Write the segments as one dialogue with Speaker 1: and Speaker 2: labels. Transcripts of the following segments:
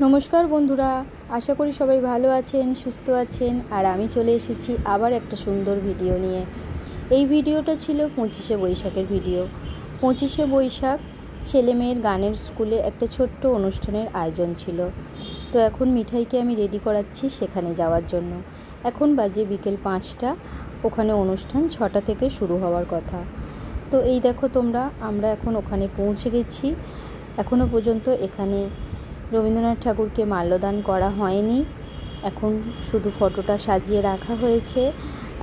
Speaker 1: নমস্কার বন্ধুরা, আশা করি সবাই ভালো আছেন, সুস্থ আছেন। আর আমি চলে এসেছি আবার একটা সুন্দর ভিডিও নিয়ে। এই ভিডিওটা ছিল 25শে বৈশাখের ভিডিও। 25শে বৈশাখ ছেলে মেয়ের গানের স্কুলে একটা ছোট্ট অনুষ্ঠানের আয়োজন ছিল। তো এখন মিঠাইকে আমি রেডি করাচ্ছি সেখানে যাওয়ার জন্য। এখন বাজে বিকেল 5টা, ওখানে অনুষ্ঠান 6টা থেকে শুরু হওয়ার কথা। তো এই দেখো তোমরা, আমরা এখন ওখানে পৌঁছে গেছি। এখনও পর্যন্ত এখানে রবীন্দ্রনাথ ঠাকুরকে মাল্যদান করা হয়নি, এখন শুধু ফটোটা সাজিয়ে রাখা হয়েছে।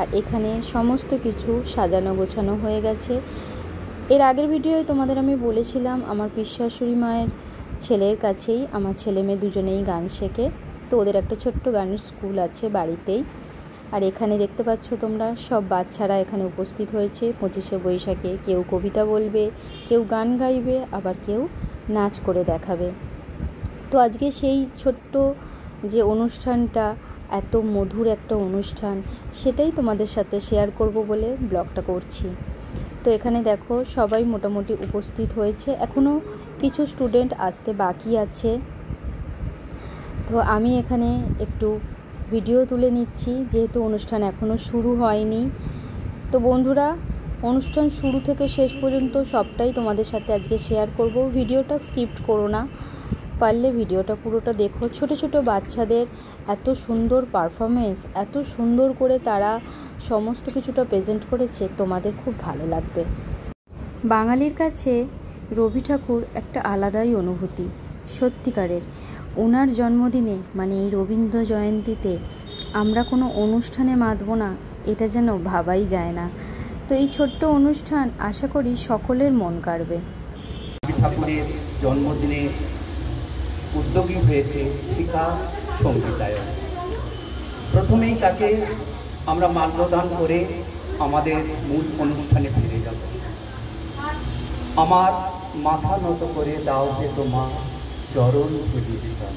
Speaker 1: আর এখানে সমস্ত কিছু সাজানো গোছানো হয়ে গেছে। এর আগের ভিডিওয় তোমাদের আমি বলেছিলাম আমার পিসশাশুড়ি মায়ের ছেলের কাছেই আমার ছেলে মেয়ে দুজনেই গান শেখে। তো ওদের একটা ছোট্ট গানের স্কুল আছে বাড়িতেই। আর এখানে দেখতে পাচ্ছ তোমরা, সব বাচ্চারা এখানে উপস্থিত হয়েছে 25শে বৈশাখে। কেউ কবিতা বলবে, কেউ গান গাইবে, আবার কেউ নাচ করে দেখাবে। তো আজকে সেই ছোট্ট যে অনুষ্ঠানটা, এত মধুর একটা অনুষ্ঠান, সেটাই তোমাদের সাথে শেয়ার করব বলে ব্লগটা করছি। তো এখানে দেখো সবাই মোটামুটি উপস্থিত হয়েছে, এখনও কিছু স্টুডেন্ট আসতে বাকি আছে। তো আমি এখানে একটু ভিডিও তুলে নিচ্ছি, যেহেতু অনুষ্ঠান এখনও শুরু হয়নি। তো বন্ধুরা, অনুষ্ঠান শুরু থেকে শেষ পর্যন্ত সবটাই তোমাদের সাথে আজকে শেয়ার করব। ভিডিওটা স্কিপ করো না, পারলে ভিডিওটা পুরোটা দেখো। ছোট ছোট বাচ্চাদের এত সুন্দর পারফরমেন্স, এত সুন্দর করে তারা সমস্ত কিছুটা প্রেজেন্ট করেছে, তোমাদের খুব ভালো লাগবে। বাঙালির কাছে রবি ঠাকুর একটা আলাদাই অনুভূতি, সত্যিকারের। ওনার জন্মদিনে মানে এই রবীন্দ্র জয়ন্তীতে আমরা কোনো অনুষ্ঠানে মাতবো না, এটা যেন ভাবাই যায় না। তো এই ছোট্ট অনুষ্ঠান আশা করি সকলের মন কাড়বে।
Speaker 2: রবি ঠাকুরের জন্মদিনে উদ্যোগী হয়েছে শিখা সঙ্গীতায়ন। প্রথমেই তাকে আমরা মাল্যদান করে আমাদের মূল অনুষ্ঠানে ফিরে যাব। আমার মাথা নত করে দাও যে তোমা চরণ ধুলি দিতাম।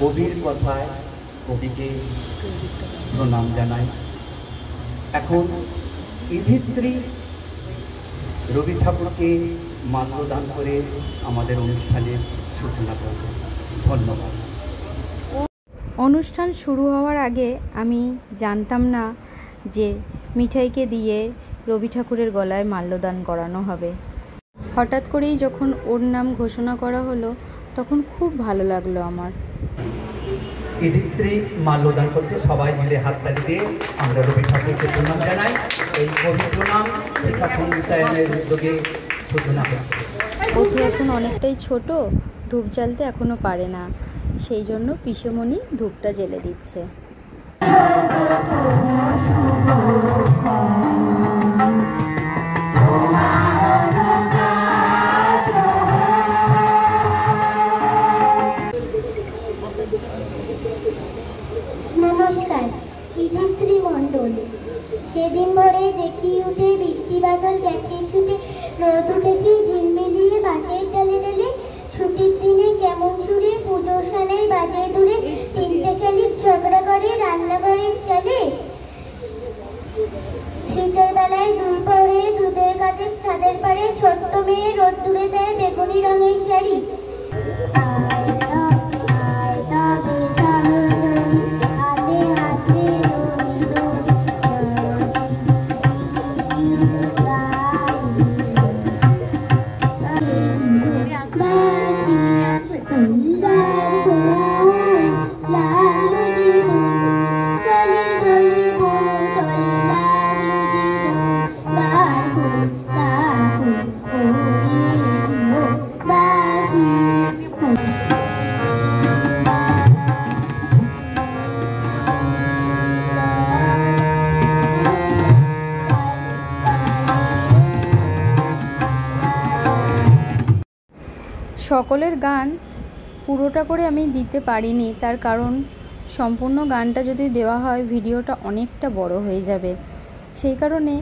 Speaker 2: কবির কথায় কবিকে প্রণাম জানাই। এখন ইধিত্রী রবি ঠাকুরকে মাল্যদান করে আমাদের অনুষ্ঠানের সূচনা করব। ধন্যবাদ।
Speaker 1: অনুষ্ঠান শুরু হওয়ার আগে আমি জানতাম না যে মিঠাইকে দিয়ে রবি ঠাকুরের গলায় মাল্যদান করানো হবে। হঠাৎ করেই যখন ওর নাম ঘোষণা করা হলো, তখন খুব ভালো লাগলো আমার।
Speaker 2: ইধিত্রী মাল্যদান করছে, সবাই মিলে হাততালি দিয়ে আমরা রবি ঠাকুরকে প্রণাম জানাই। এই পবিত্র নাম শিক্ষা সঙ্গীতায়নের উদ্যোগে সূচনা হচ্ছে।
Speaker 1: ও তো এখন অনেকটাই ছোট, ধূপ জ্বালতে এখনো পারে না, সেই জন্য পিসেমণি ধূপটা জ্বেলে দিচ্ছে।
Speaker 3: নমস্কার, ইধিত্রী মণ্ডল। সেদিন ভোরে দেখি উঠে বৃষ্টি বাদল গেছে ছুটে, রোদ উঠেছে ঝিলমিলিয়ে বাঁশের ডালে ডালে। ছুটির দিনে কেমন সুরে পুজোর সানাই বাজে দূরে, তিনটে শালিক ঝগড়া করে রান্নাঘরের চালে। শীতের বেলায় দুই পরে দুধের কাজের ছাদের পারে, ছোট্ট মেয়ে রোদ্দুরে দেয় বেগুনি রঙের শাড়ি।
Speaker 1: সকলের গান পুরোটা করে আমি দিতে পারিনি, তার কারণ সম্পূর্ণ গানটা যদি দেওয়া হয় ভিডিওটা অনেকটা বড় হয়ে যাবে। সেই কারণে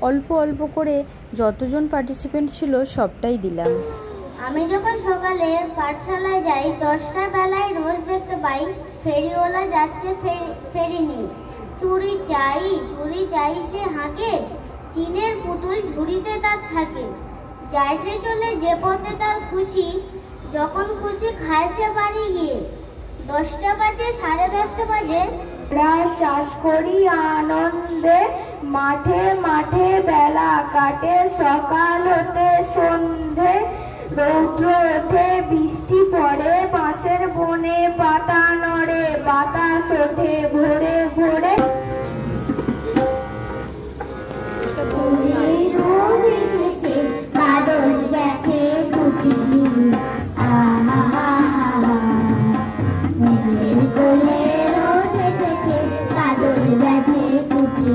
Speaker 1: অল্প অল্প করে যতজন পার্টিসিপেন্ট ছিল সবটাই দিলাম।
Speaker 3: আমি যখন সকালে পাঠশালায় যাই, 10টা বেলায় রোজ দেখতে পাই ফেরিওয়ালা যাচ্ছে ফেরি নিয়ে। চুরি চাই সে হাঁকে, চীনের পুতুল ঝুড়িতে তার থাকে। যায় সে চলে যে পথে তার খুশি, যখন খুশি খায় সে বাড়ি গিয়ে। 10টা বাজে, 10:30 বাজে,
Speaker 4: আমরা চাষ করি আনন্দে, মাঠে মাঠে বেলা কাটে, সকাল হতে সন্ধে। রৌদ্র ওঠে, বৃষ্টি পড়ে, বাঁশের বনে পাতা নড়ে, বাতাস ওঠে ভোরে ভোরে।
Speaker 3: রোদ এসেছে, বাদল গেছে ফুটি, মেঘের কোলে রোদ এসেছে, বাদল গেছে ফুটি,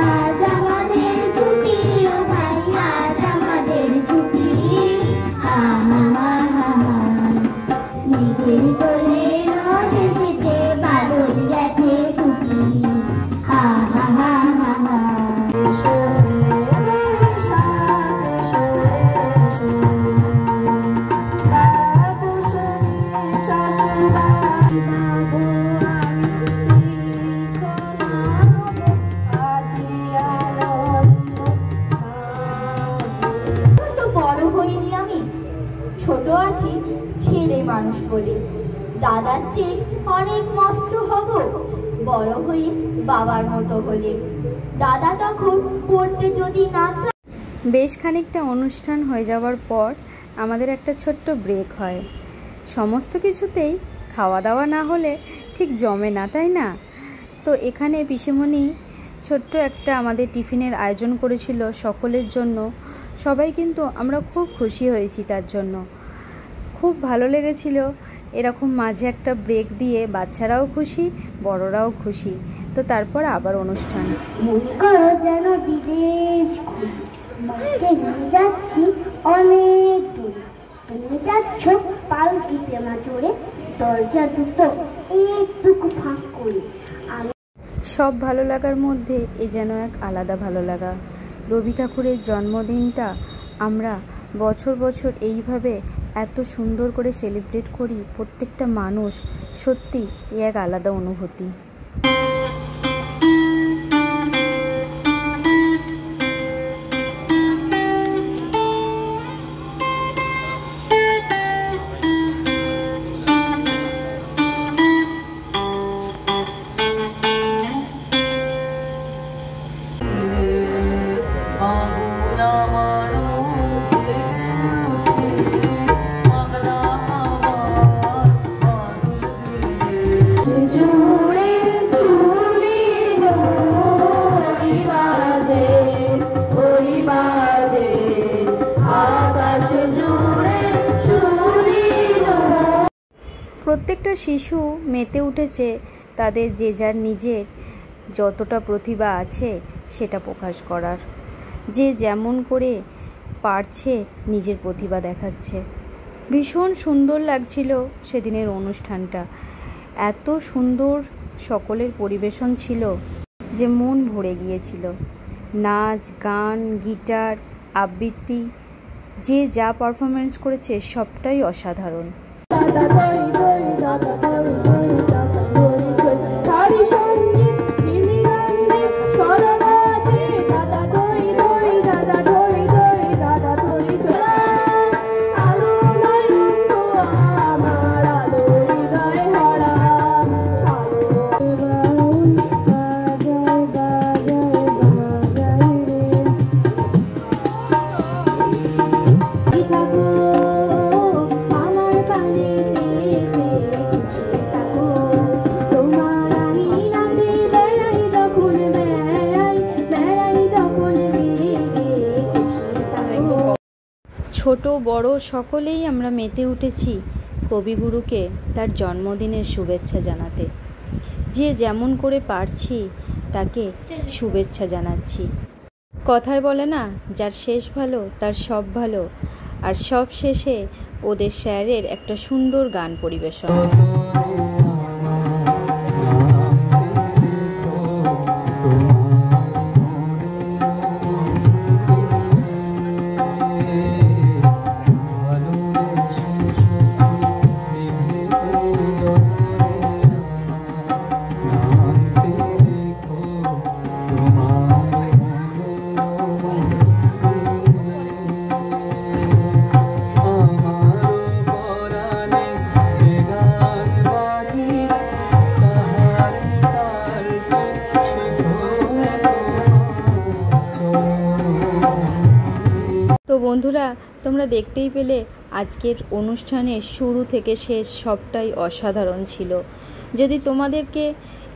Speaker 3: আজ আমাদের ছুটি, ও ভাই আজ আমাদের ছুটি, মেঘের কোলে রোদ এসেছে, বাদল গেছে ফুটি,
Speaker 4: তো বড় হইনি আমি, ছোট আছি ছেলে মানুষ বলে। দাদার চেয়ে অনেক মস্ত হব বড় হয়ে বাবার মতো হলে। দাদা তখন পড়তে যদি না চায়।
Speaker 1: বেশ খানিকটা অনুষ্ঠান হয়ে যাওয়ার পর আমাদের একটা ছোট্ট ব্রেক হয়। সমস্ত কিছুতেই খাওয়া দাওয়া না হলে ঠিক জমে না, তাই না? তো এখানে পিসেমণি ছোট্ট একটা আমাদের টিফিনের আয়োজন করেছিল সকলের জন্য। সবাই কিন্তু আমরা খুব খুশি হয়েছি তার জন্য, খুব ভালো লেগেছিল। এরকম মাঝে একটা ব্রেক দিয়ে বাচ্চারাও খুশি, বড়রাও খুশি। তো তারপর আবার অনুষ্ঠান।
Speaker 3: মনে করো যেন বিদেশ ঘুরে, মাকে নিয়ে যাচ্ছি অনেক দূরে, তুমি যাচ্ছ পালকিতে মা চড়ে, দরজা দুটো একটুকু ফাঁক করে।
Speaker 1: সব ভালো লাগার মধ্যে এ যেন এক আলাদা ভালো লাগা। রবি ঠাকুরের জন্মদিনটা আমরা বছর বছর এইভাবে এত সুন্দর করে সেলিব্রেট করি প্রত্যেকটা মানুষ। সত্যি এ এক আলাদা অনুভূতি। প্রত্যেকটা শিশু মেতে উঠেছে তাদের যে যার নিজের যতটা প্রতিভা আছে সেটা প্রকাশ করার। যে যেমন করে পারছে নিজের প্রতিভা দেখাচ্ছে। ভীষণ সুন্দর লাগছিল সেদিনের অনুষ্ঠানটা। এত সুন্দর সকলের পরিবেশন ছিল যে মন ভরে গিয়েছিল। নাচ, গান, গিটার, আবৃত্তি, যে যা পারফরমেন্স করেছে সবটাই অসাধারণ। ছোট বড় সকলেই আমরা মেতে উঠেছি কবিগুরুকে তার জন্মদিনের শুভেচ্ছা জানাতে। যে যেমন করে পারছি তাকে শুভেচ্ছা জানাচ্ছি। কথায় বলে না, যার শেষ ভালো তার সব ভালো। আর সব শেষে ওদের স্যারের একটা সুন্দর গান পরিবেশন। বন্ধুরা, তোমরা দেখতেই পেলে আজকের অনুষ্ঠানের শুরু থেকে শেষ সবটাই অসাধারণ ছিল। যদি তোমাদেরকে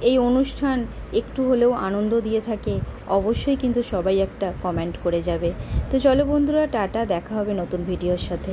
Speaker 1: এই অনুষ্ঠান একটু হলেও আনন্দ দিয়ে থাকে, অবশ্যই কিন্তু সবাই একটা কমেন্ট করে যাবে। তো চলো বন্ধুরা, টাটা, দেখা হবে নতুন ভিডিওর সাথে।